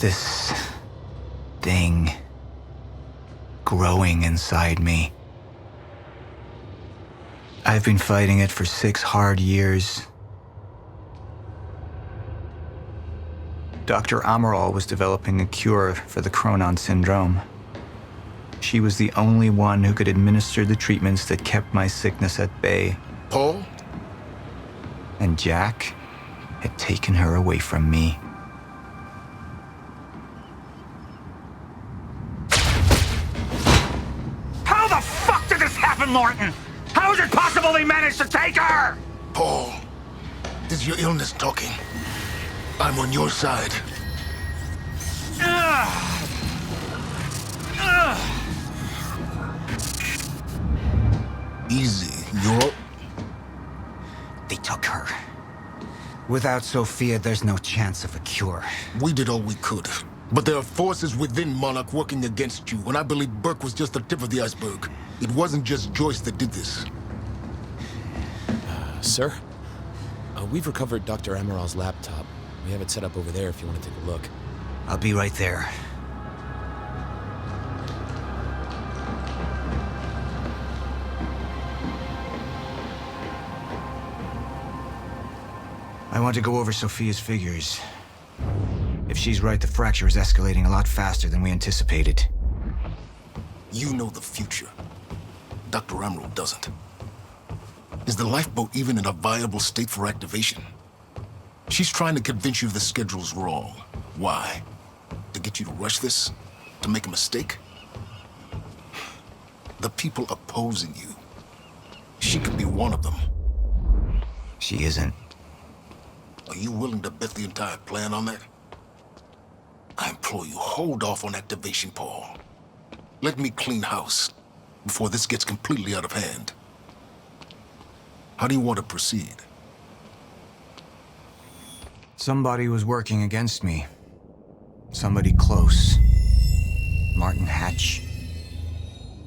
This thing growing inside me. I've been fighting it for 6 hard years. Dr. Amaral was developing a cure for the Cronon syndrome. She was the only one who could administer the treatments that kept my sickness at bay. Paul? And Jack had taken her away from me. How the fuck did this happen, Martin? How is it possible they managed to take her? Paul, this is your illness talking. I'm on your side. Easy, you're... They took her. Without Sophia, there's no chance of a cure. We did all we could. But there are forces within Monarch working against you, and I believe Burke was just the tip of the iceberg. It wasn't just Joyce that did this. Sir? We've recovered Dr. Amaral's laptop. We have it set up over there if you want to take a look. I'll be right there. I want to go over Sophia's figures. If she's right, the fracture is escalating a lot faster than we anticipated. You know the future. Dr. Amaral doesn't. Is the lifeboat even in a viable state for activation? She's trying to convince you the schedule's wrong. Why? To get you to rush this? To make a mistake? The people opposing you. She could be one of them. She isn't. Are you willing to bet the entire plan on that? I implore you, hold off on activation, Paul. Let me clean house before this gets completely out of hand. How do you want to proceed? Somebody was working against me. Somebody close. Martin Hatch.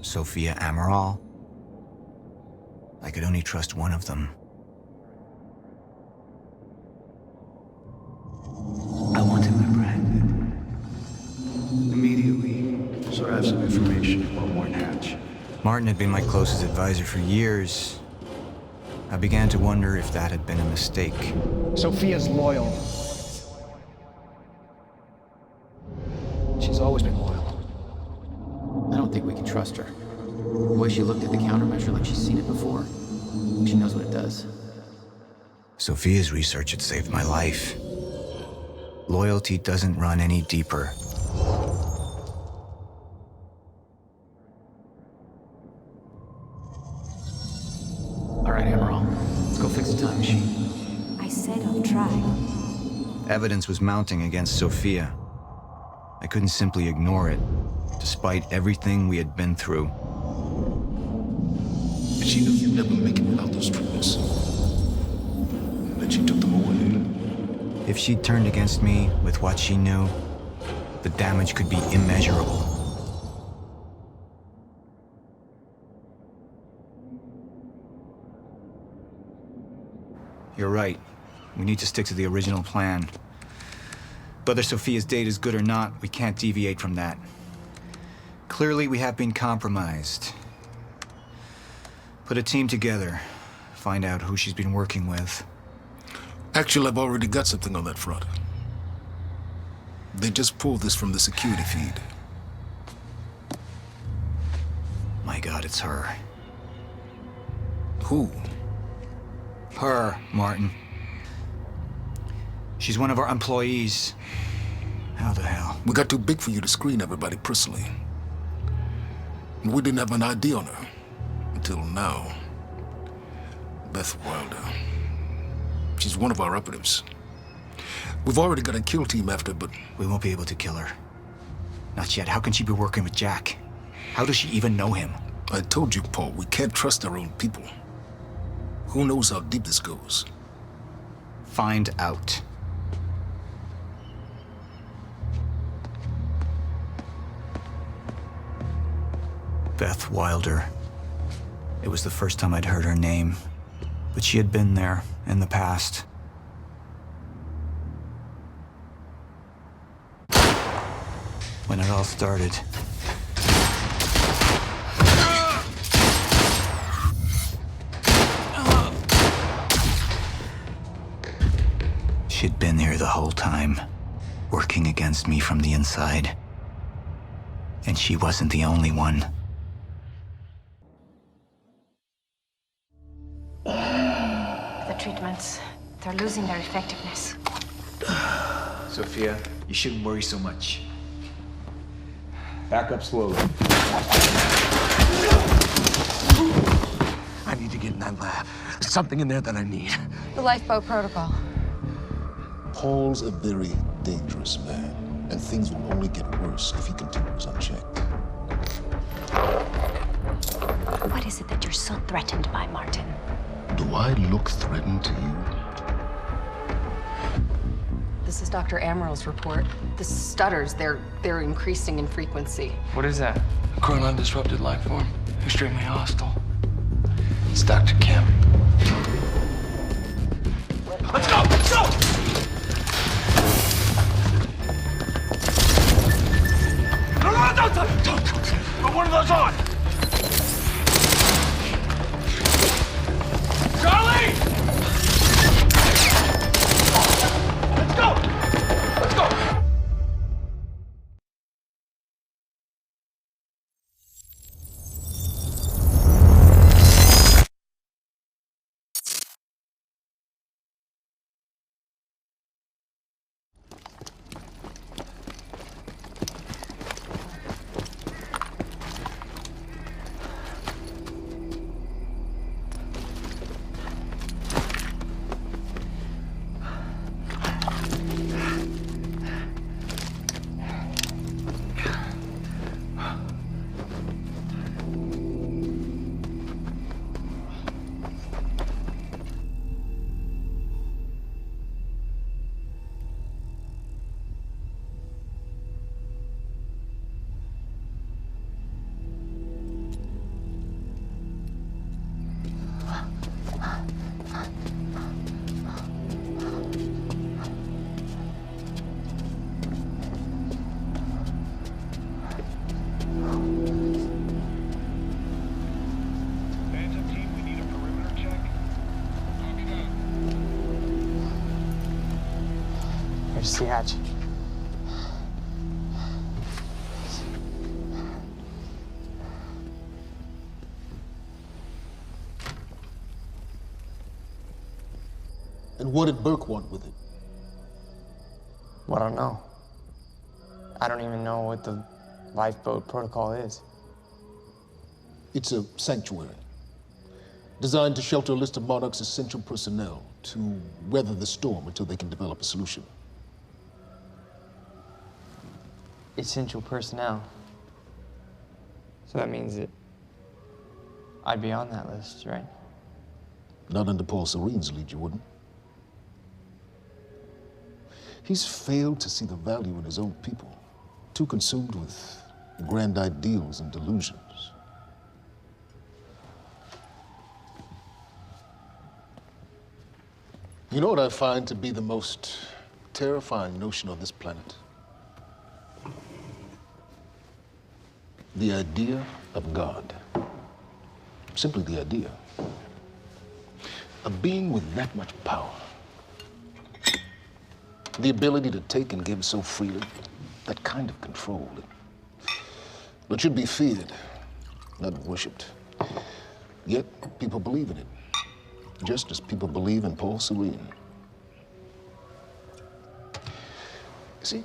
Sophia Amaral. I could only trust one of them. I want him apprehended. Immediately. So I have some information about Martin Hatch. Martin had been my closest advisor for years. I began to wonder if that had been a mistake. Sophia's loyal. She's always been loyal. I don't think we can trust her. The way she looked at the countermeasure like she's seen it before. She knows what it does. Sophia's research had saved my life. Loyalty doesn't run any deeper. All right, Amaral. Let's go fix the time machine. I said I'll try. Evidence was mounting against Sophia. I couldn't simply ignore it, despite everything we had been through. And she knew you'd never make it without those treatments. And then she took them away. If she'd turned against me with what she knew, the damage could be immeasurable. You're right. We need to stick to the original plan. Whether Sophia's date is good or not, we can't deviate from that. Clearly, we have been compromised. Put a team together. Find out who she's been working with. Actually, I've already got something on that front. They just pulled this from the security feed. My God, it's her. Who? Her, Martin. She's one of our employees. How the hell? We got too big for you to screen everybody personally. And we didn't have an ID on her. Until now. Beth Wilder. She's one of our operatives. We've already got a kill team after, but... We won't be able to kill her. Not yet. How can she be working with Jack? How does she even know him? I told you, Paul, we can't trust our own people. Who knows how deep this goes? Find out. Beth Wilder. It was the first time I'd heard her name, but she had been there in the past. when it all started. She'd been here the whole time, working against me from the inside. And she wasn't the only one. The treatments, they're losing their effectiveness. Sophia, you shouldn't worry so much. Back up slowly. I need to get in that lab. There's something in there that I need. The Lifeboat Protocol. Paul's a very dangerous man, and things will only get worse if he continues unchecked. What is it that you're so threatened by, Martin? Do I look threatened to you? This is Dr. Amaral's report. The stutters, they're increasing in frequency. What is that? A chronon disrupted life form. Extremely hostile. It's Dr. Kim. Let's go! Let's go! No, don't. Put one of those on! Charlie! Let's go! Let's go! Here's the hatch. And what did Burke want with it? Well, I don't know. I don't even know what the Lifeboat Protocol is. It's a sanctuary, designed to shelter a list of Monarch's essential personnel to weather the storm until they can develop a solution. Essential personnel. So that means that I'd be on that list, right? Not under Paul Serene's lead, you wouldn't. He's failed to see the value in his own people, too consumed with grand ideals and delusions. You know what I find to be the most terrifying notion on this planet? The idea of God. Simply the idea. A being with that much power. The ability to take and give so freely. That kind of control. It should be feared, not worshipped. Yet, people believe in it. Just as people believe in Paul Serene. See,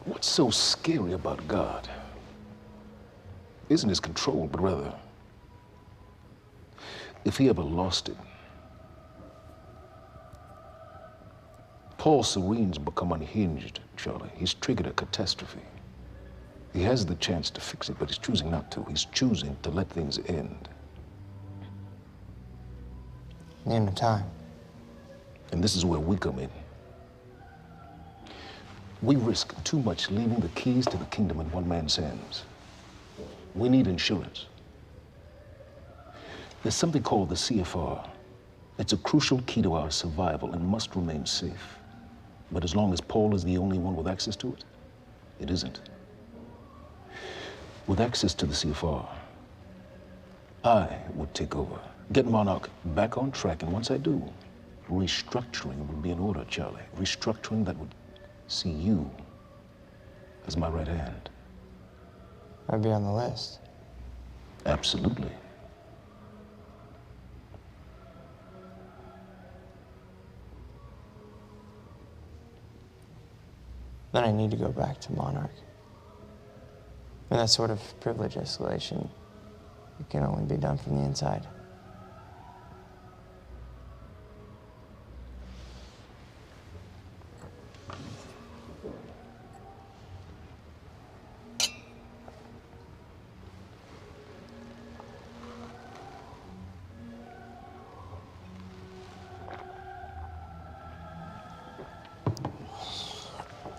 what's so scary about God isn't his control, but rather, if he ever lost it. Paul Serene's become unhinged, Charlie. He's triggered a catastrophe. He has the chance to fix it, but he's choosing not to. He's choosing to let things end. The end of time. And this is where we come in. We risk too much leaving the keys to the kingdom in one man's hands. We need insurance. There's something called the CFR. It's a crucial key to our survival and must remain safe. But as long as Paul is the only one with access to it, it isn't. With access to the CFR, I would take over, get Monarch back on track, and once I do, restructuring would be in order, Charlie. Restructuring that would see you as my right hand. I'd be on the list. Absolutely. Then I need to go back to Monarch. And that sort of privilege escalation, it can only be done from the inside.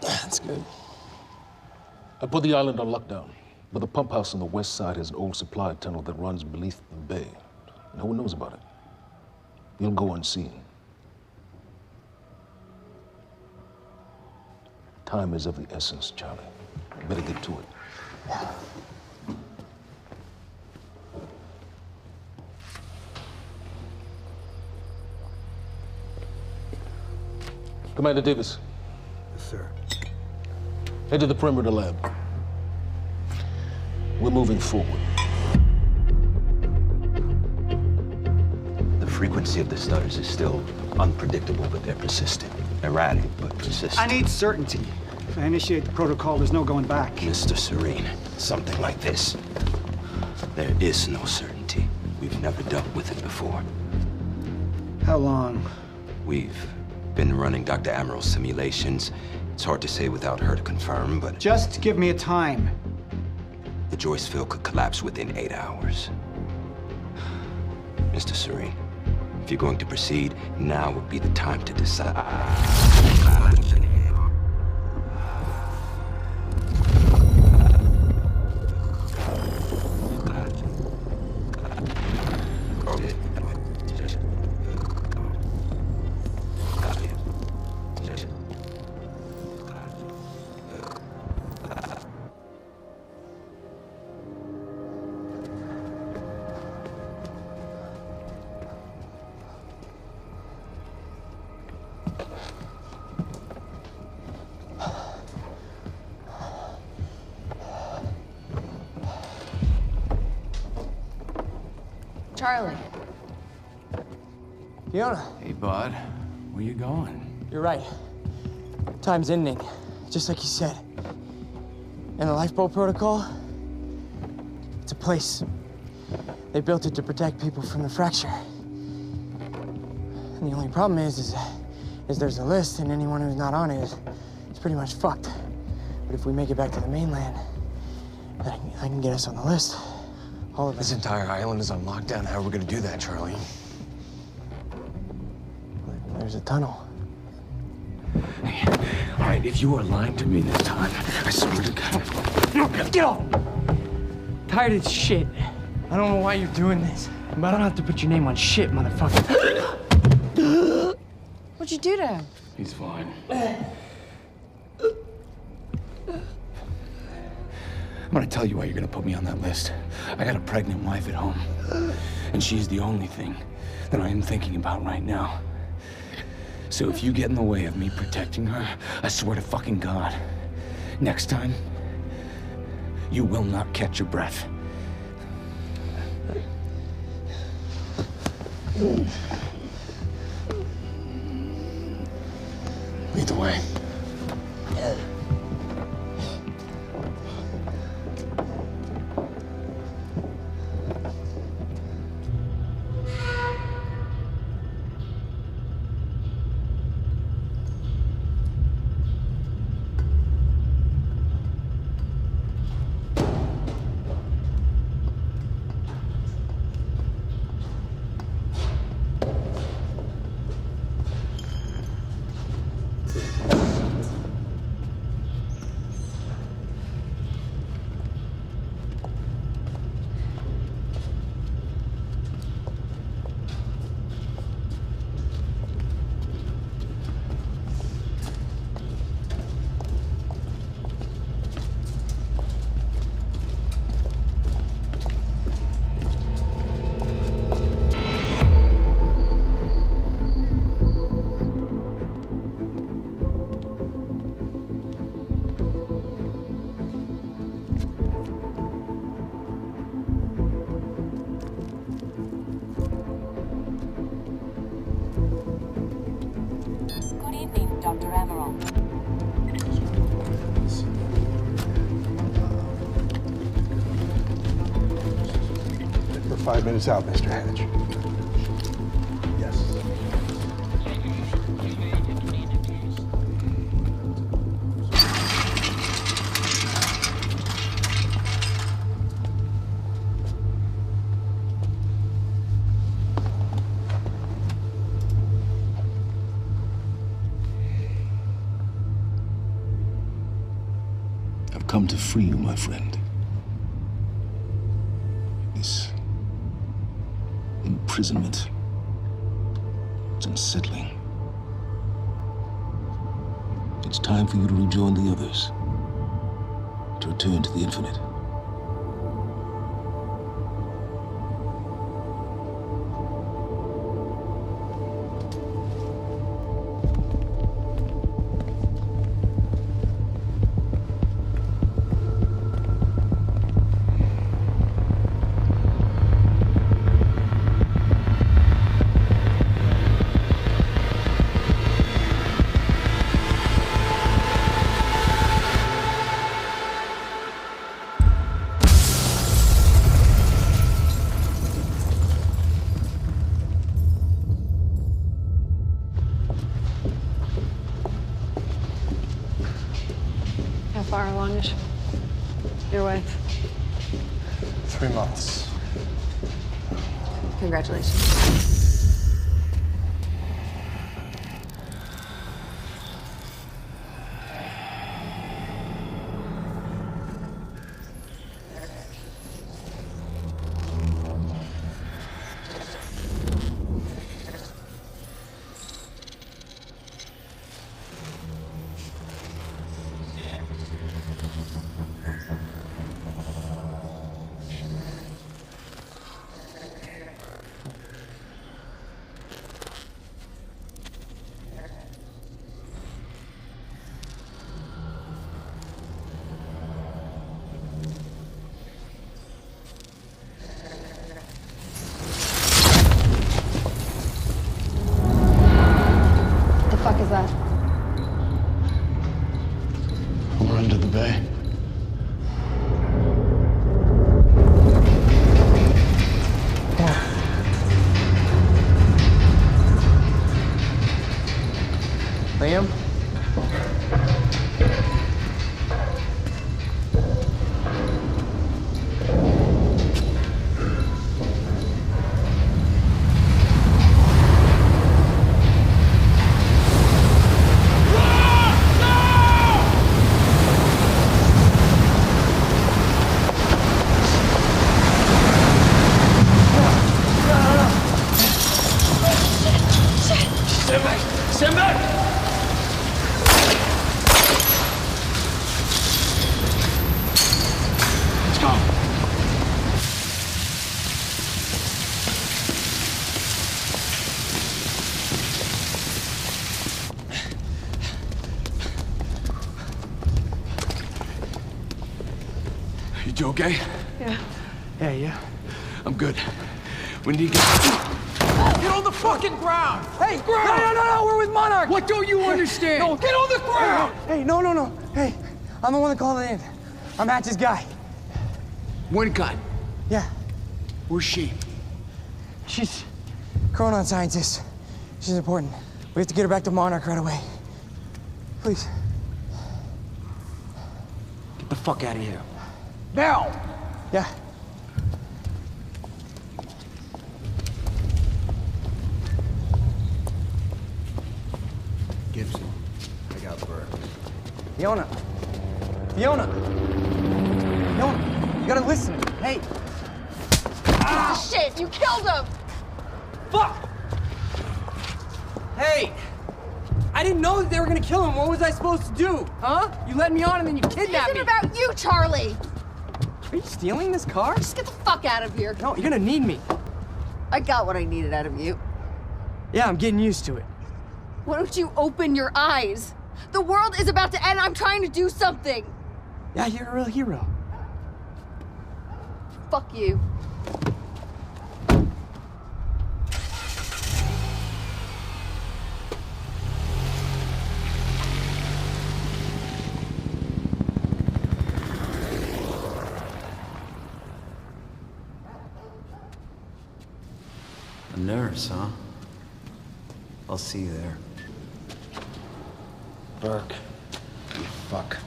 That's good. I put the island on lockdown, but the pump house on the west side has an old supply tunnel that runs beneath the bay. No one knows about it. You'll go unseen. Time is of the essence, Charlie. Better get to it. Yeah. Commander Davis. Yes, sir. Head to the perimeter lab. We're moving forward. The frequency of the stutters is still unpredictable, but they're persistent. Erratic, but persistent. I need certainty. If I initiate the protocol, there's no going back. Mr. Serene, something like this. There is no certainty. We've never dealt with it before. How long? We've been running Dr. Amaral's simulations. It's hard to say without her to confirm, but... Just give me a time. The Joyce field could collapse within 8 hours. Mr. Serene, if you're going to proceed, now would be the time to decide. Charlie. Fiona. Hey, bud. Where you going? You're right. Time's ending, just like you said. And the Lifeboat Protocol? It's a place. They built it to protect people from the fracture. And the only problem is there's a list, and anyone who's not on it is pretty much fucked. But if we make it back to the mainland, I can get us on the list. All of us. This entire island is on lockdown. How are we gonna do that, Charlie? There's a tunnel. Hey, all right, if you are lying to me this time, I swear to God. Get off! Tired of this shit. I don't know why you're doing this, but I don't have to put your name on shit, motherfucker. What'd you do to him? He's fine. I'm gonna tell you why you're gonna put me on that list. I got a pregnant wife at home, and she's the only thing that I am thinking about right now. So if you get in the way of me protecting her, I swear to fucking God, next time, you will not catch your breath. Lead the way. 5 minutes out, Mr. Hatch. Yes. I've come to free you, my friend. This imprisonment, it's unsettling. It's time for you to rejoin the others, to return to the infinite. How far along is your wife? 3 months. Congratulations. What the fuck is that? We're under the bay. Liam? Stand back! Stand back! Tom. You okay? Yeah. Yeah, yeah. I'm good. We need to get... Get on the fucking ground! Hey, ground! No, we're with Monarch! What don't you understand? No, get on the ground! Hey, no. Hey, I'm the one that called it in. I'm Hatch's guy. One gun. Yeah. Where's she? She's Chronon scientist. She's important. We have to get her back to Monarch right away. Please. Get the fuck out of here. Now! Yeah. Gibson, I got Burke. Fiona! Fiona, you gotta listen. Hey! Ah, shit! You killed him! Fuck! Hey! I didn't know that they were gonna kill him. What was I supposed to do? Huh? You led me on and then you kidnapped me. This isn't about you, Charlie! Are you stealing this car? Just get the fuck out of here. No, you're gonna need me. I got what I needed out of you. Yeah, I'm getting used to it. Why don't you open your eyes? The world is about to end. I'm trying to do something. Yeah, you're a real hero. Fuck you. nurse, huh? I'll see you there. Burke, you fuck.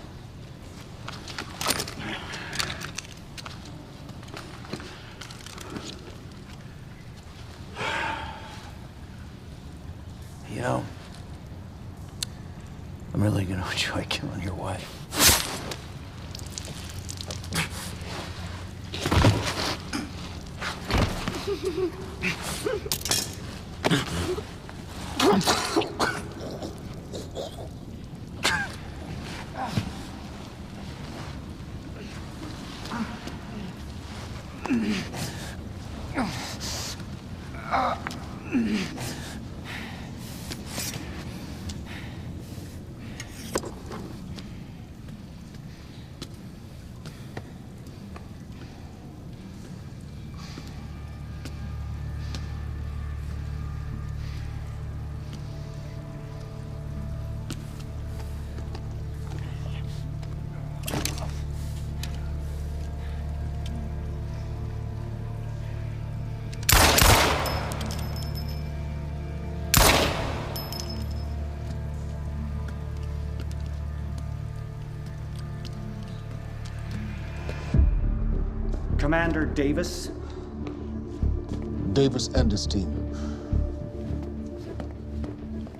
You know, I'm really gonna enjoy killing your wife. Commander Davis? Davis and his team.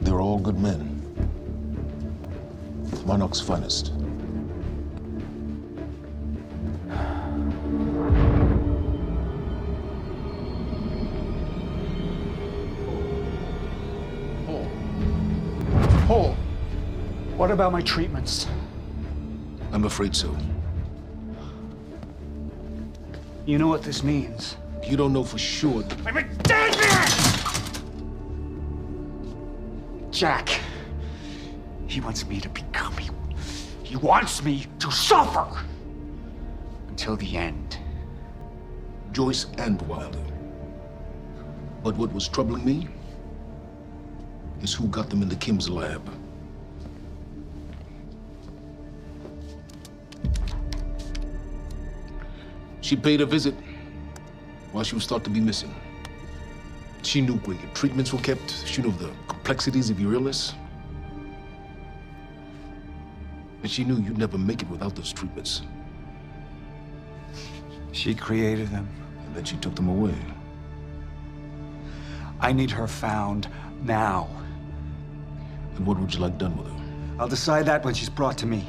They're all good men. Monarch's finest. Paul, what about my treatments? I'm afraid so. You know what this means? You don't know for sure. I'm in danger! Jack, he wants me to become you. He wants me to suffer until the end. Joyce and Wilder. But what was troubling me is who got them into Kim's lab. She paid a visit while she was thought to be missing. She knew where your treatments were kept. She knew the complexities of your illness. And she knew you'd never make it without those treatments. She created them. And then she took them away. I need her found now. And what would you like done with her? I'll decide that when she's brought to me.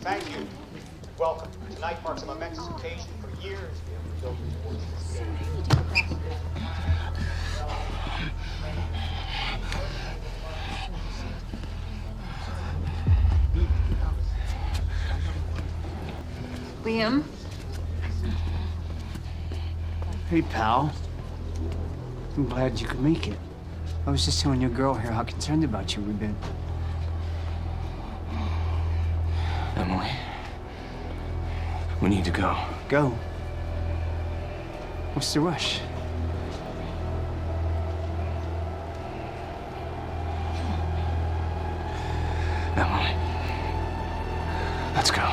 Thank you. Welcome. Tonight marks a momentous occasion. For years, we have built towards this day. Liam? Hey, pal. I'm glad you could make it. I was just telling your girl here how concerned about you we've been. Emily, we need to go. Go? What's the rush? Emily, let's go.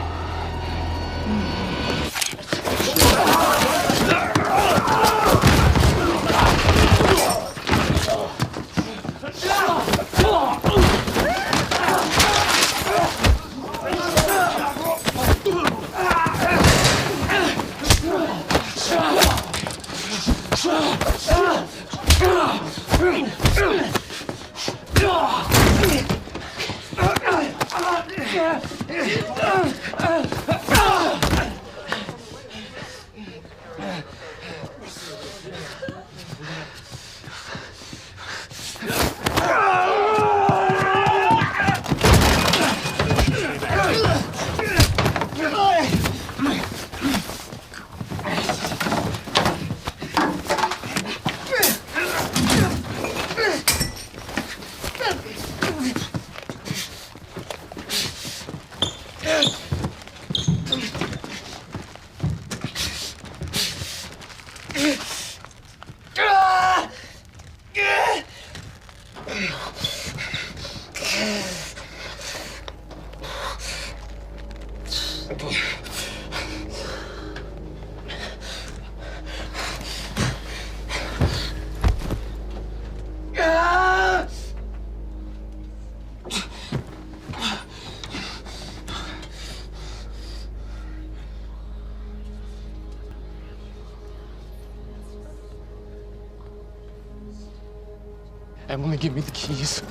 Emily, give me the keys.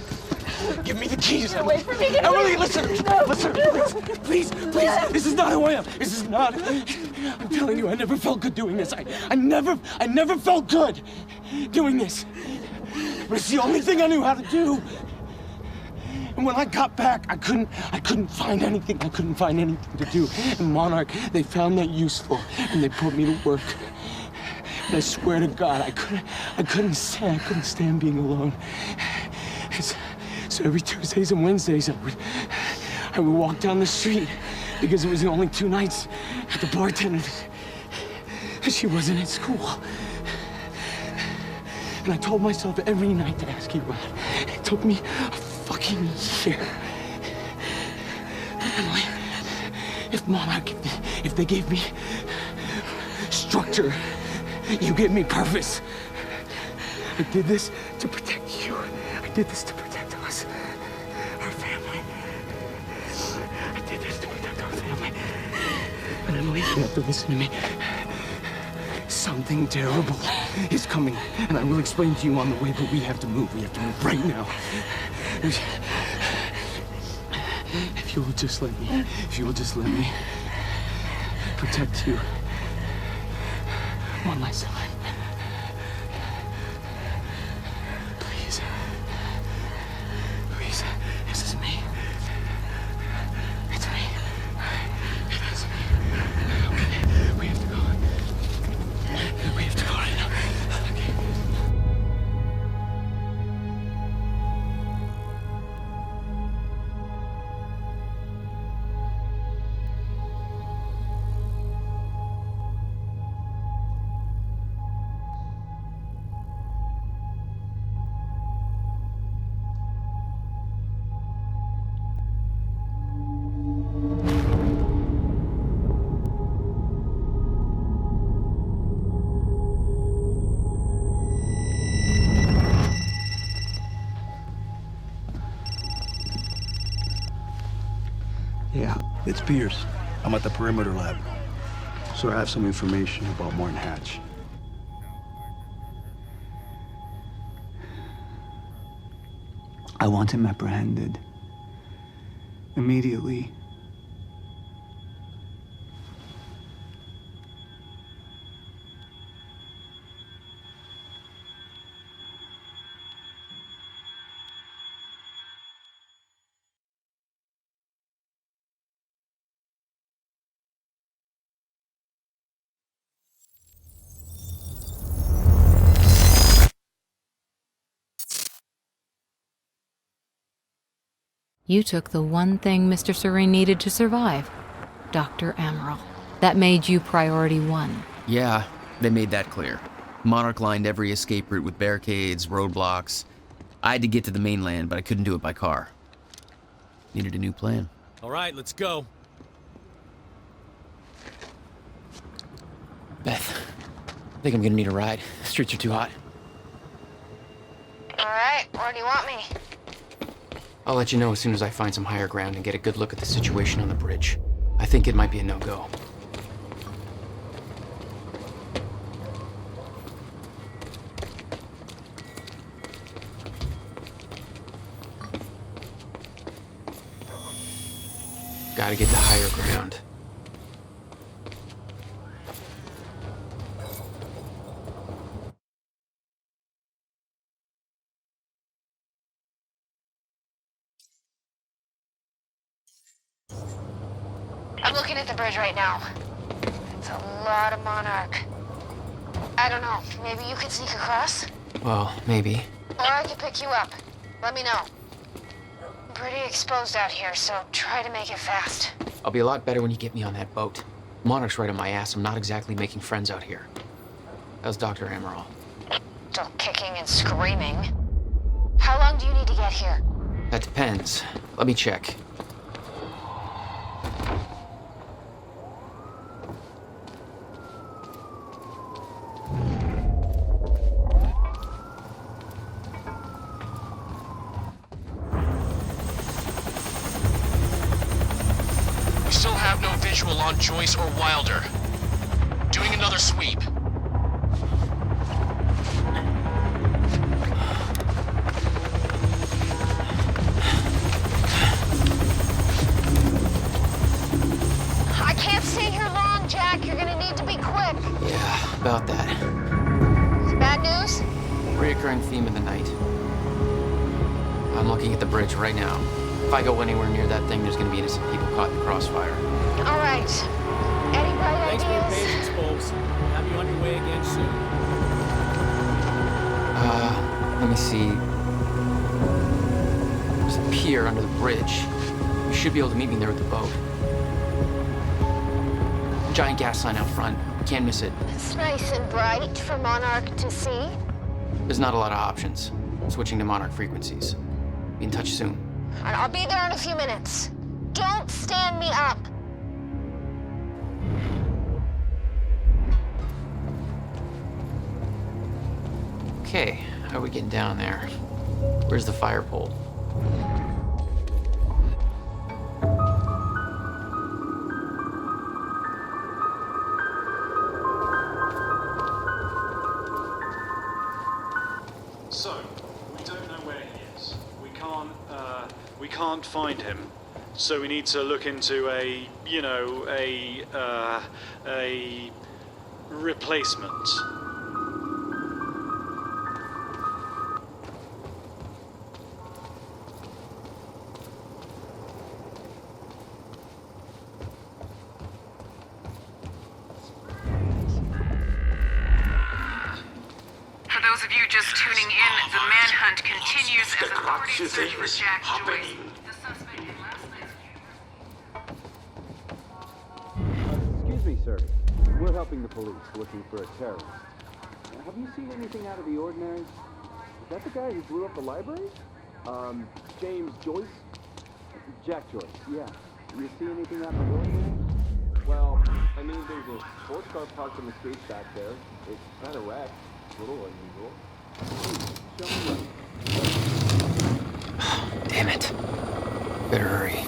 Give me the keys. Get away from me. Get Emily, away. listen. No. Listen, please. This is not who I am. This is not. I'm telling you, I never felt good doing this. I never felt good doing this. But it's the only thing I knew how to do. And when I got back, I couldn't find anything. I couldn't find anything to do. And Monarch, they found that useful, and they put me to work. And I swear to God, I couldn't stand being alone. So every Tuesdays and Wednesdays, I would walk down the street because it was the only 2 nights at the bartender. She wasn't at school. And I told myself every night to ask you out. It took me a fucking year. But Emily, if Monarch, if they gave me structure, you gave me purpose. I did this to protect you. I did this to protect us, our family. I did this to protect our family. And Emily, you have to listen to me. Something terrible is coming, and I will explain to you on the way, but we have to move. We have to move right now. If you will just let me protect you one last time. Please. Please. This is me. It's me. It is me. Okay. We have to go. We have to go right now. Okay. Yeah, it's Pierce. I'm at the perimeter lab. So I have some information about Martin Hatch. I want him apprehended. Immediately. You took the one thing Mr. Serene needed to survive, Dr. Amaral. That made you priority 1. Yeah, they made that clear. Monarch lined every escape route with barricades, roadblocks. I had to get to the mainland, but I couldn't do it by car. Needed a new plan. All right, let's go. Beth, I think I'm gonna need a ride. The streets are too hot. All right, where do you want me? I'll let you know as soon as I find some higher ground and get a good look at the situation on the bridge. I think it might be a no-go. Gotta get to higher ground. I'm looking at the bridge right now. It's a lot of Monarch. I don't know, maybe you could sneak across? Well, maybe. Or I could pick you up. Let me know. I'm pretty exposed out here, so try to make it fast. I'll be a lot better when you get me on that boat. Monarch's right on my ass. I'm not exactly making friends out here. How's Dr. Amaral? Still kicking and screaming. How long do you need to get here? That depends. Let me check. We still have no visual on Joyce or Wilder. Doing another sweep. I can't stay here long, Jack. You're gonna need to be quick. Yeah, about that. Bad news? Reoccurring theme of the night. I'm looking at the bridge right now. If I go anywhere near that thing, there's gonna be innocent people caught in the crossfire. All right. Any bright Thanks for your ideas? patience, folks. Have you on your way again soon. Let me see. There's a pier under the bridge. You should be able to meet me there with the boat. Giant gas sign out front. Can't miss it. It's nice and bright for Monarch to see. There's not a lot of options. Switching to Monarch frequencies. Be in touch soon. All right, I'll be there in a few minutes. Don't stand me up. Okay, how are we getting down there? Where's the fire pole? So, we don't know where he is. We can't find him. So we need to look into a replacement. For those of you just tuning in, the manhunt continues as authorities search for Jack Joyce. The suspect in last night's Excuse me, sir. We're helping the police looking for a terrorist. Have you seen anything out of the ordinary? Is that the guy who blew up the library? James Joyce? Jack Joyce, yeah. You see anything out of the ordinary? Well, I mean, there's a sports car parked in the streets back there. It's kind of wrecked. A little unusual. Show me what. Damn it. Better hurry.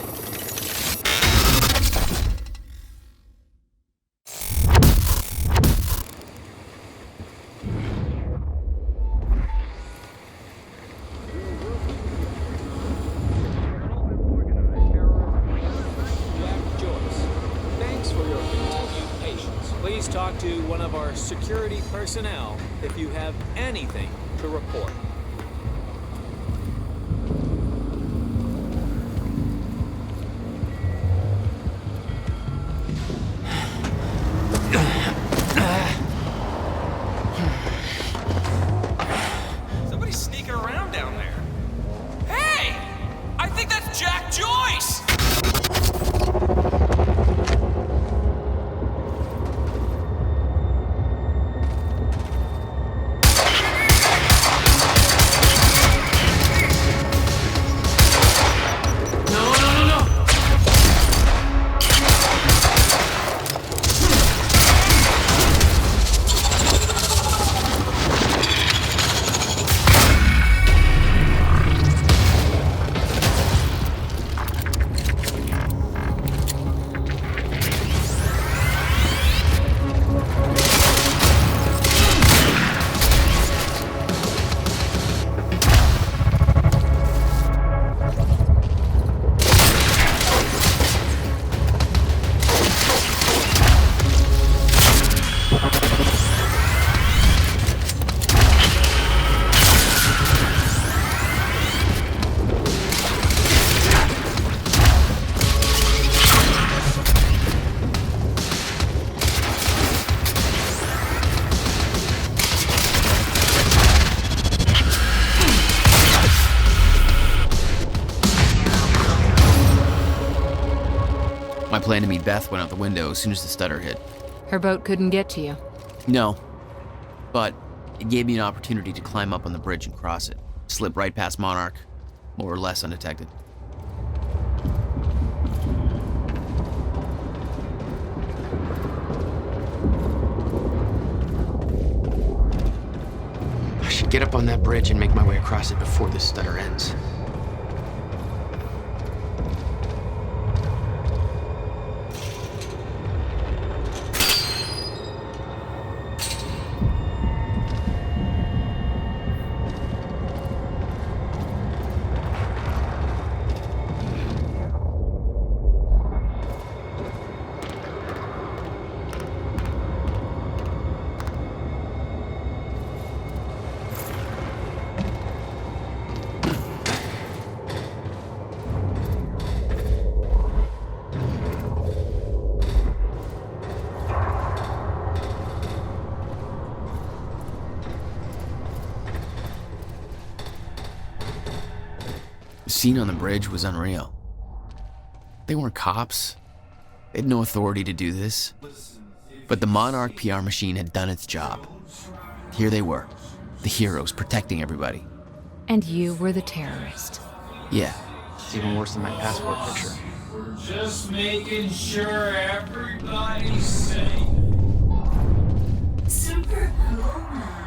Please talk to one of our security personnel if you have anything to report. Somebody's sneaking around down there. Hey! I think that's Jack Joyce! My plan to meet Beth went out the window as soon as the stutter hit. Her boat couldn't get to you. No. but it gave me an opportunity to climb up on the bridge and cross it, slip right past Monarch, more or less undetected. I should get up on that bridge and make my way across it before this stutter ends. The scene on the bridge was unreal. They weren't cops. They had no authority to do this. But the Monarch PR machine had done its job. Here they were, the heroes protecting everybody. And you were the terrorist. Yeah. It's even worse than my passport picture. We're just making sure everybody's safe. Super cool, man.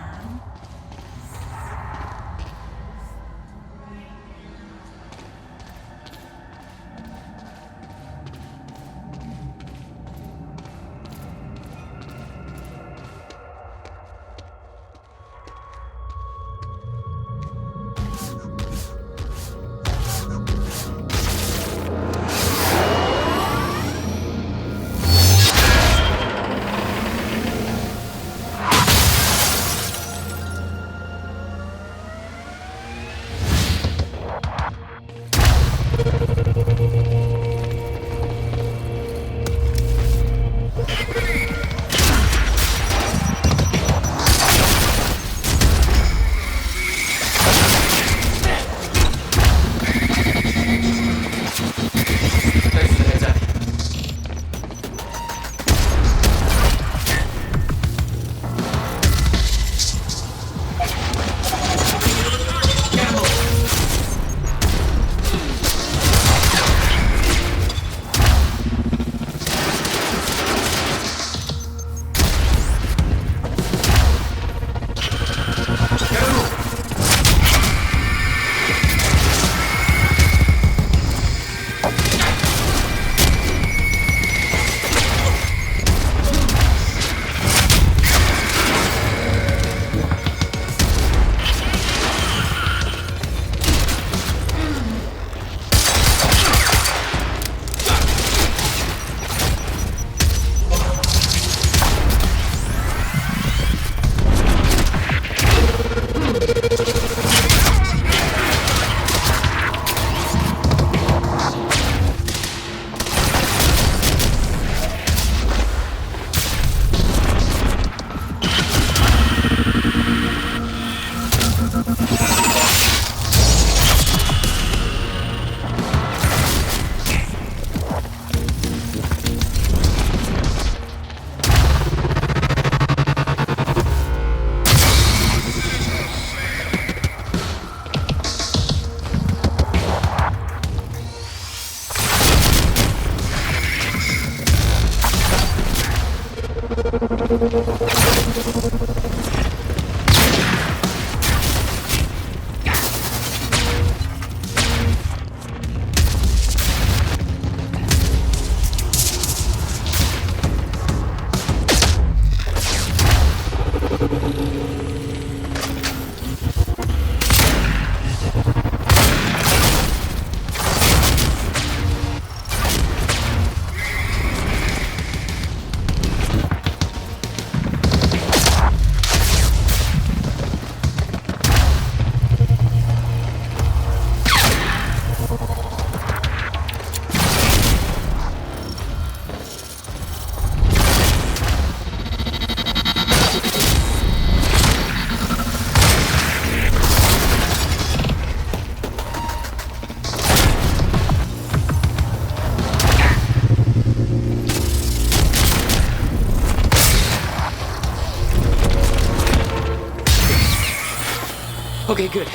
Okay, good.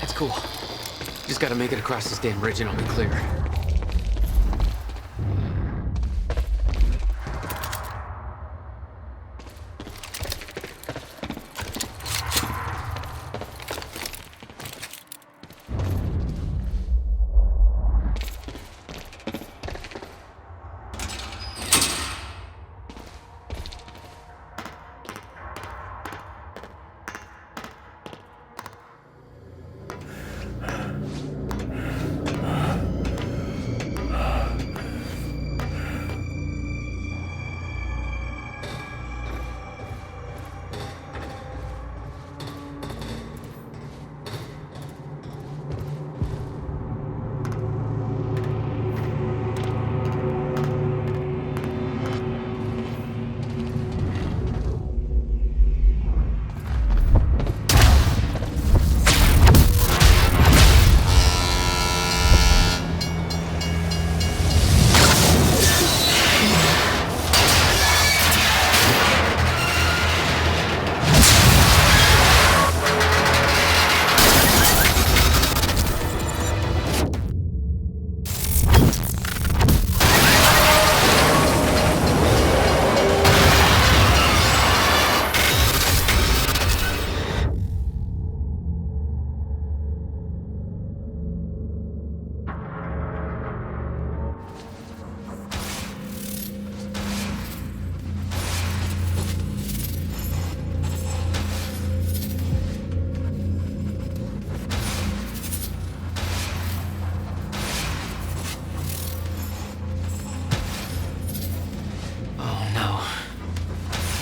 That's cool. Just gotta make it across this damn bridge and I'll be clear.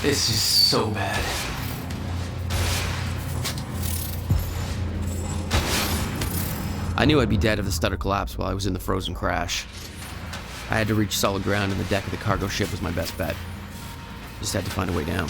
This is so bad. I knew I'd be dead if the stutter collapsed while I was in the frozen crash. I had to reach solid ground, and the deck of the cargo ship was my best bet. Just had to find a way down.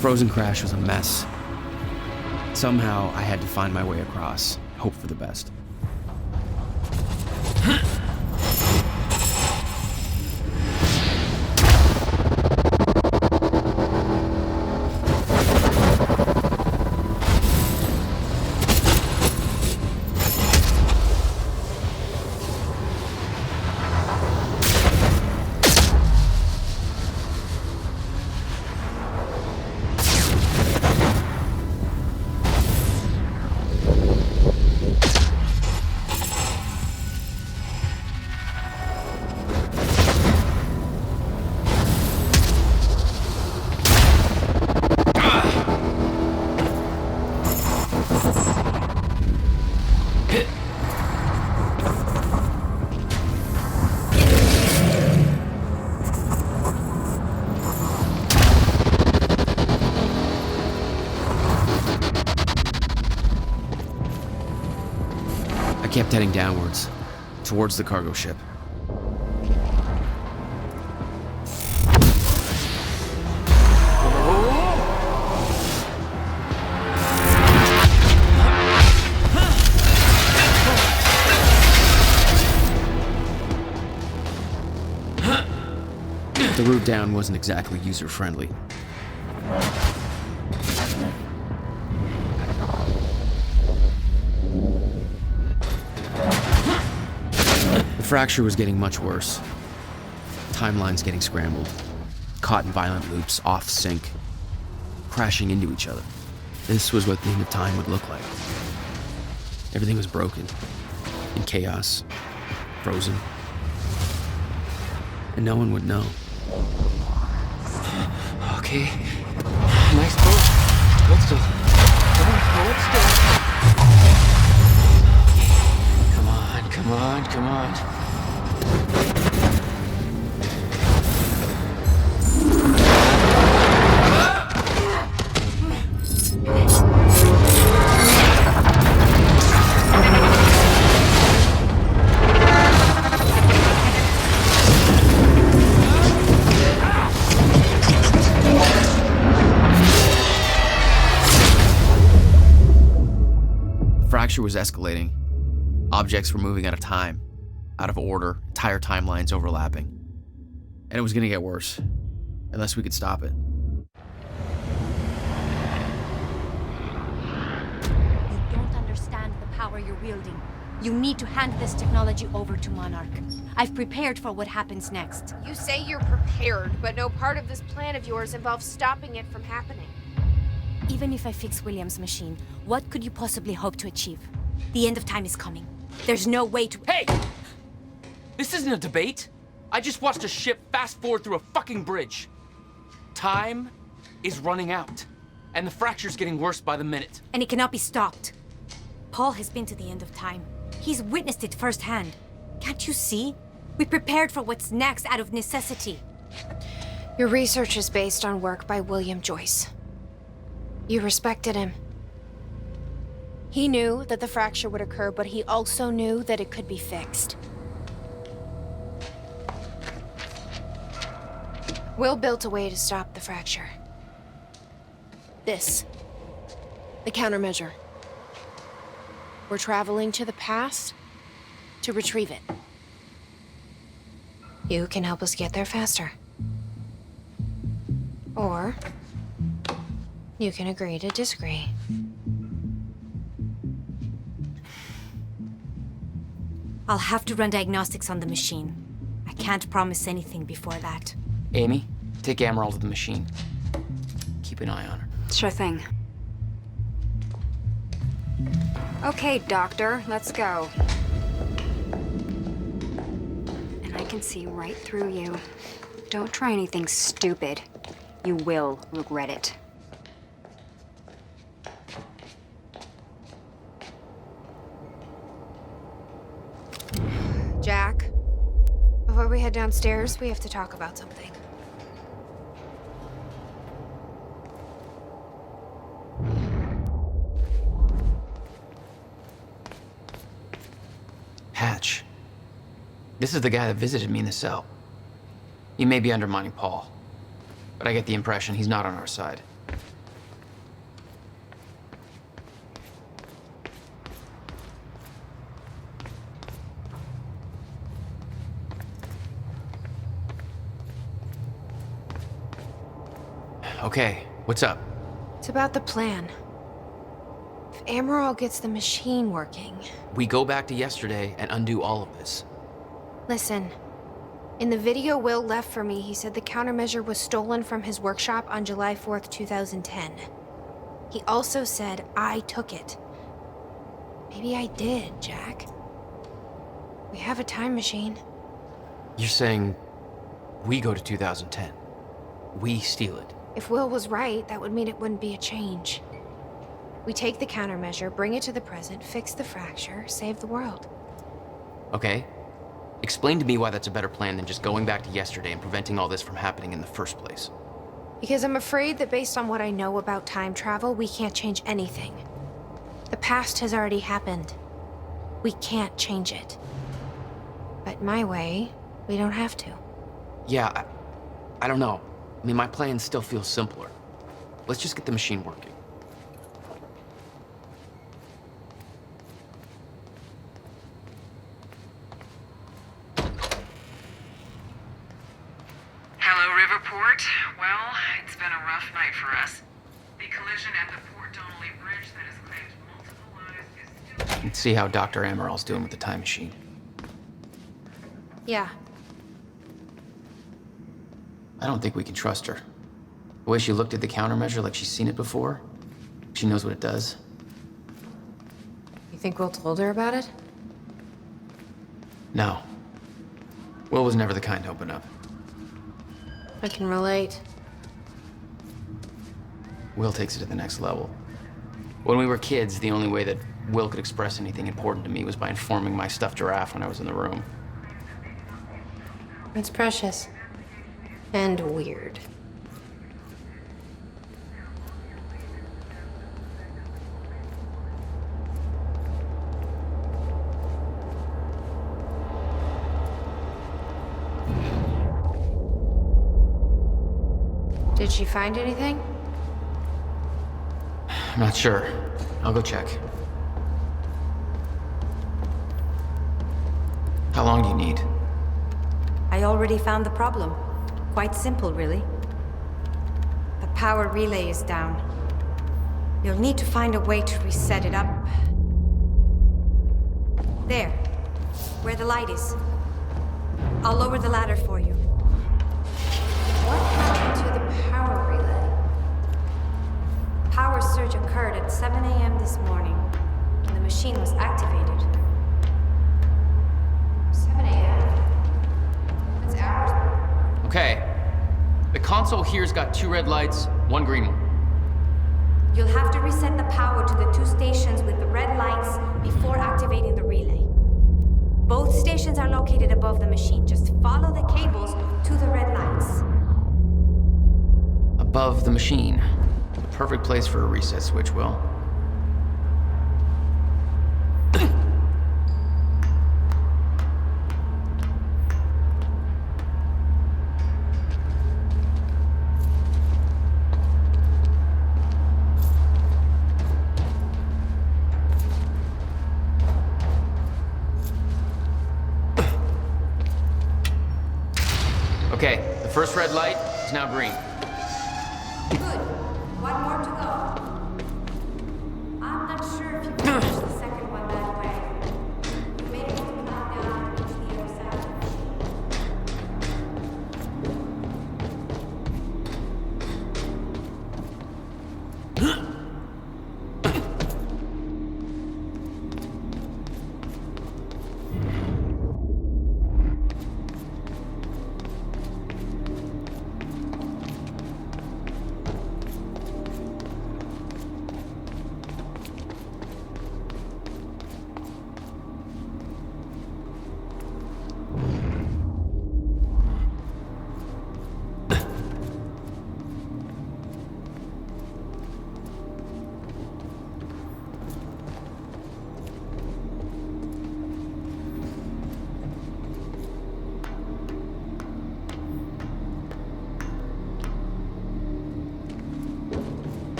Frozen crash was a mess. Somehow, I had to find my way across, hope for the best. I kept heading downwards, towards the cargo ship. The route down wasn't exactly user-friendly. The fracture was getting much worse. Timelines getting scrambled. Caught in violent loops, off sync. Crashing into each other. This was what the end of time would look like. Everything was broken. In chaos. Frozen. And no one would know. Okay. Nice boat. Hold still. Come on, hold still. Come on. The fracture was escalating. Objects were moving out of time, out of order, entire timelines overlapping. And it was gonna get worse, unless we could stop it. You don't understand the power you're wielding. You need to hand this technology over to Monarch. I've prepared for what happens next. You say you're prepared, but no part of this plan of yours involves stopping it from happening. Even if I fix William's machine, what could you possibly hope to achieve? The end of time is coming. There's no way to— Hey! This isn't a debate. I just watched a ship fast forward through a fucking bridge. Time is running out, and the fracture's getting worse by the minute. And it cannot be stopped. Paul has been to the end of time. He's witnessed it firsthand. Can't you see? We prepared for what's next out of necessity. Your research is based on work by William Joyce. You respected him. He knew that the fracture would occur, but he also knew that it could be fixed. Will built a way to stop the fracture. This. The countermeasure. We're traveling to the past to retrieve it. You can help us get there faster. Or you can agree to disagree. I'll have to run diagnostics on the machine. I can't promise anything before that. Amy, take Amaral to the machine. Keep an eye on her. Sure thing. Okay, Doctor, let's go. And I can see right through you. Don't try anything stupid. You will regret it. Jack, before we head downstairs, we have to talk about something. Hatch. This is the guy that visited me in the cell. He may be undermining Paul, but I get the impression he's not on our side. Okay, what's up? It's about the plan. If Amaral gets the machine working... We go back to yesterday and undo all of this. Listen, in the video Will left for me, he said the countermeasure was stolen from his workshop on July 4th, 2010. He also said I took it. Maybe I did, Jack. We have a time machine. You're saying we go to 2010. We steal it. If Will was right, that would mean it wouldn't be a change. We take the countermeasure, bring it to the present, fix the fracture, save the world. Okay. Explain to me why that's a better plan than just going back to yesterday and preventing all this from happening in the first place. Because I'm afraid that based on what I know about time travel, we can't change anything. The past has already happened. We can't change it. But my way, we don't have to. Yeah, I don't know. I mean, my plan still feels simpler. Let's just get the machine working. Hello, Riverport. Well, it's been a rough night for us. The collision at the Port Donnelly Bridge that has claimed multiple lives is still... Let's see how Dr. Amaral's doing with the time machine. Yeah. I don't think we can trust her. The way she looked at the countermeasure like she's seen it before, she knows what it does. You think Will told her about it? No. Will was never the kind to open up. I can relate. Will takes it to the next level. When we were kids, the only way that Will could express anything important to me was by informing my stuffed giraffe when I was in the room. It's precious. And weird. Did she find anything? I'm not sure. I'll go check. How long do you need? I already found the problem. Quite simple, really. The power relay is down. You'll need to find a way to reset it up. There, where the light is. I'll lower the ladder for you. What happened to the power relay? Power surge occurred at 7 a.m. this morning, and the machine was activated. 7 a.m.? That's hours. Okay. The console here's got 2 red lights, 1 green one. You'll have to reset the power to the 2 stations with the red lights before activating the relay. Both stations are located above the machine. Just follow the cables to the red lights. Above the machine. The perfect place for a reset switch, Will. Okay, the first red light is now green. Good. One more to go. I'm not sure if you can reach the second one that way. You may have to climb down and reach the other side of the machine.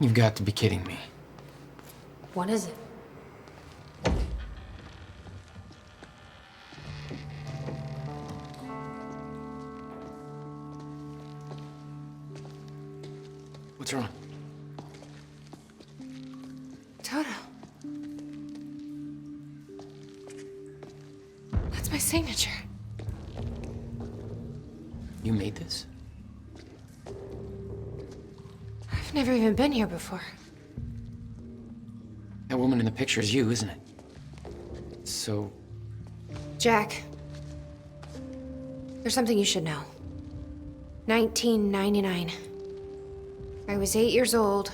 You've got to be kidding me. What is it? What's wrong? Toto. That's my signature. You made this? I've never even been here before. That woman in the picture is you, isn't it? So, Jack, there's something you should know. 1999. I was 8 years old,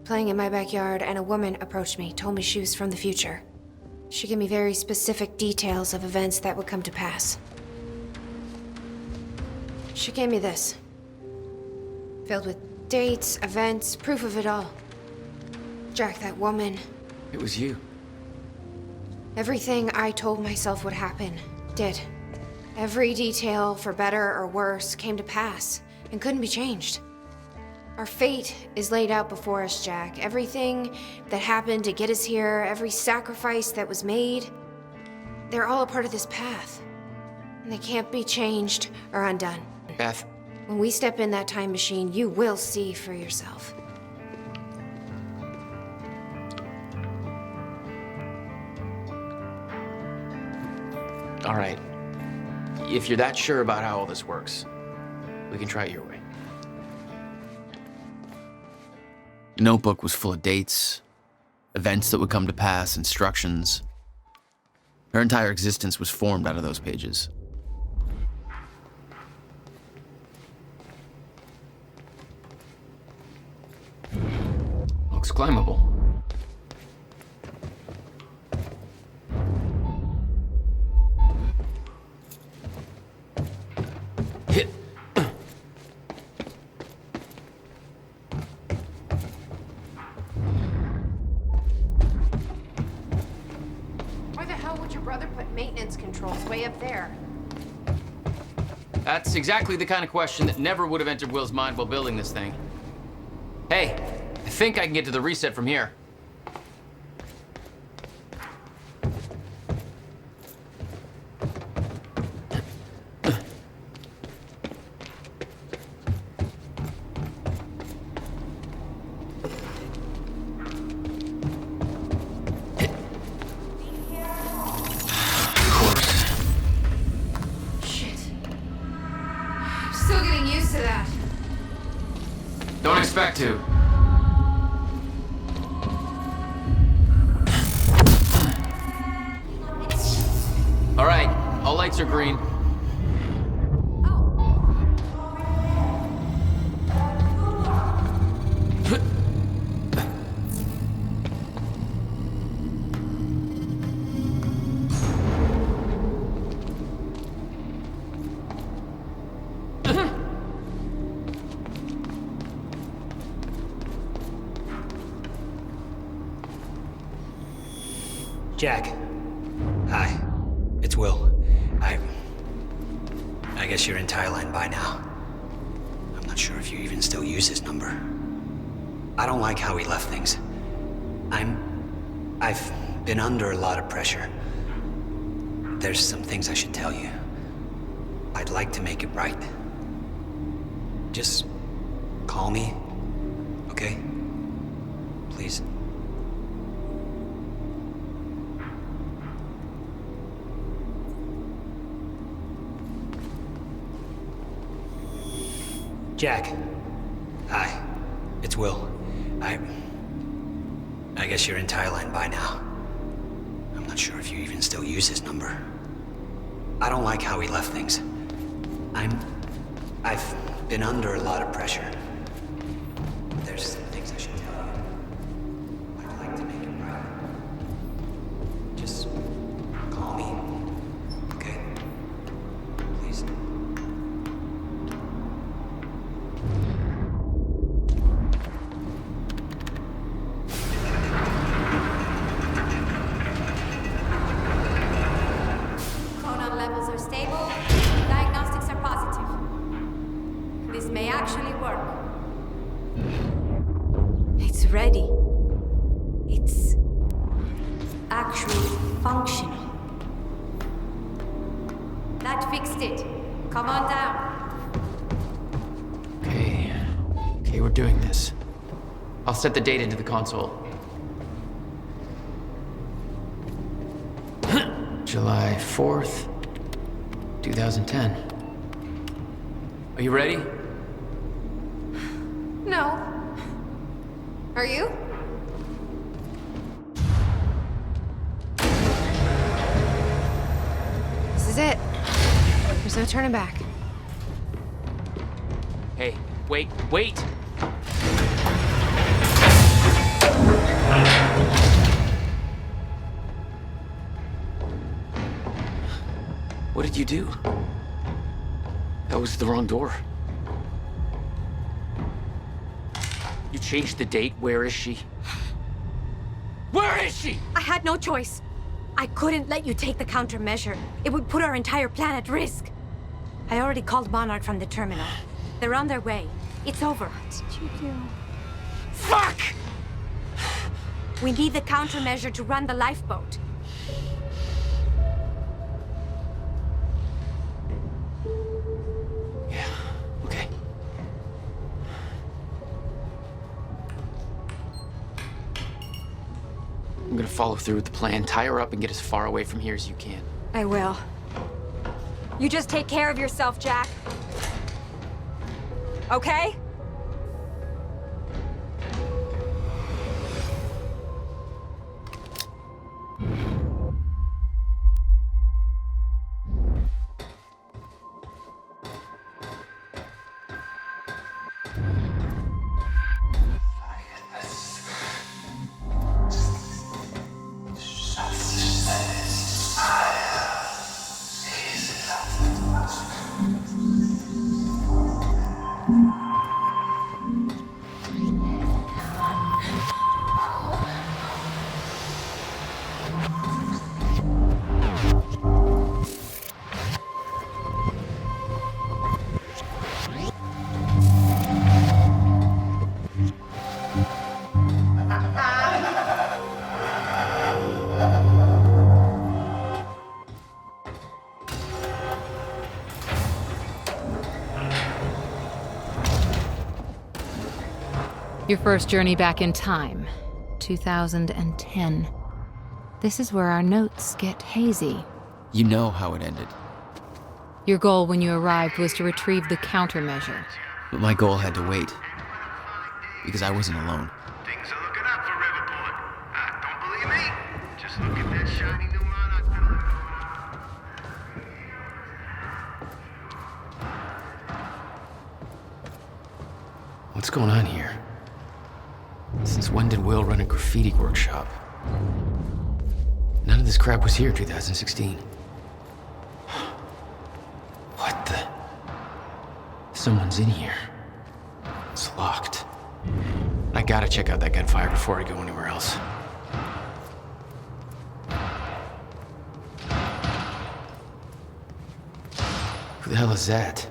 playing in my backyard, and a woman approached me, told me she was from the future. She gave me very specific details of events that would come to pass. She gave me this, filled with dates, events, proof of it all. Jack, that woman, it was you. everything I told myself would happen, did. Every detail, for better or worse, came to pass and couldn't be changed. Our fate is laid out before us, Jack. Everything that happened to get us here, every sacrifice that was made, they're all a part of this path. And they can't be changed or undone. Beth. When we step in that time machine, you will see for yourself. All right. If you're that sure about how all this works, we can try it your way. The notebook was full of dates, events that would come to pass, instructions. Her entire existence was formed out of those pages. Looks climbable. Hit. Why the hell would your brother put maintenance controls way up there? That's exactly the kind of question that never would have entered Will's mind while building this thing. Hey, I think I can get to the reset from here. Still getting used to that. Don't expect to. All right, all lights are green. Jack. Hi. It's Will. I guess you're in Thailand by now. I'm not sure if you even still use his number. I don't like how he left things. I've been under a lot of pressure. There's some things I should tell you. I'd like to make it right. Just call me, okay? Please. Jack. Hi. It's Will. I guess you're in Thailand by now. I'm not sure if you even still use his number. I don't like how he left things. I've been under a lot of pressure. There's some things I should tell you. I'd like to make it right. Just call me, okay? Please. Chronon levels are stable. Diagnostics are positive. This may actually work. It's ready. It's actually functional. That fixed it. Come on down. Okay, we're doing this. I'll set the date into the console. July 4th, 2010. Are you ready? No. Are you? This is it. There's no turning back. Hey, wait, wait! What did you do? That was the wrong door. You changed the date. Where is she? Where is she? I had no choice. I couldn't let you take the countermeasure. It would put our entire plan at risk. I already called Monarch from the terminal. They're on their way. It's over. What did you do? Fuck! We need the countermeasure to run the lifeboat. Okay. I'm gonna follow through with the plan. Tie her up and get as far away from here as you can. I will. You just take care of yourself, Jack. Okay? Your first journey back in time, 2010. This is where our notes get hazy. You know how it ended. Your goal when you arrived was to retrieve the countermeasure. But my goal had to wait. Because I wasn't alone. Things are looking up for Riverport. Don't believe me? Just look at that shiny new Monarch building. What's going on here? Since when did Will run a graffiti workshop? None of this crap was here in 2016. What the? Someone's in here. It's locked. I gotta check out that gunfire before I go anywhere else. Who the hell is that?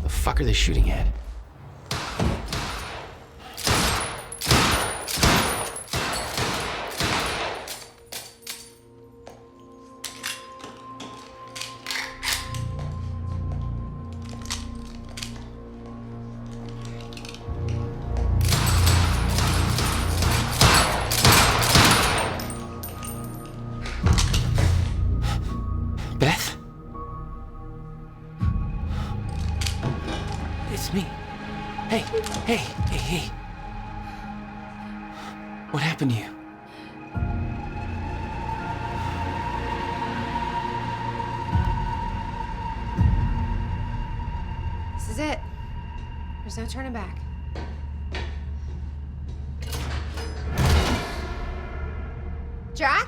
The fuck are they shooting at? Beth? It's me. Hey, hey, hey, hey. What happened to you? This is it. There's no turning back. Jack?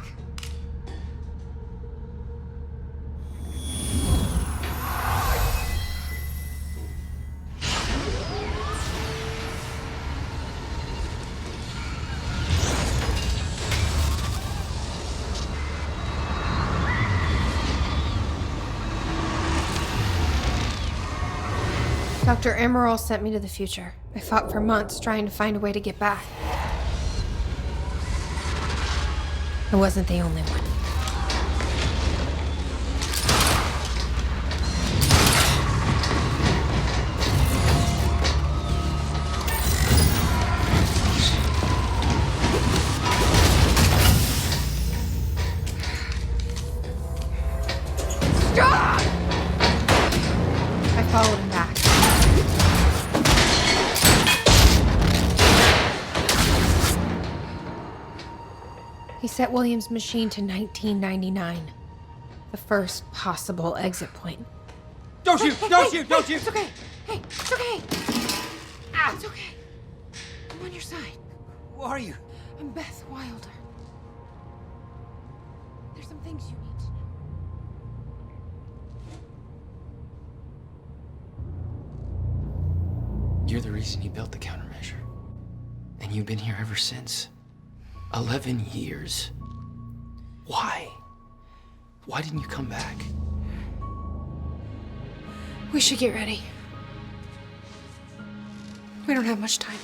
Dr. Amaral sent me to the future. I fought for months trying to find a way to get back. I wasn't the only one. Stop! I followed him back. He set William's machine to 1999. The first possible exit point. Don't shoot! Don't shoot! Don't shoot! It's okay. Hey, it's okay. It's okay. I'm on your side. Who are you? I'm Beth Wilder. There's some things you need to know. You're the reason you built the countermeasure. And you've been here ever since. 11 years. Why? Why didn't you come back? We should get ready. We don't have much time.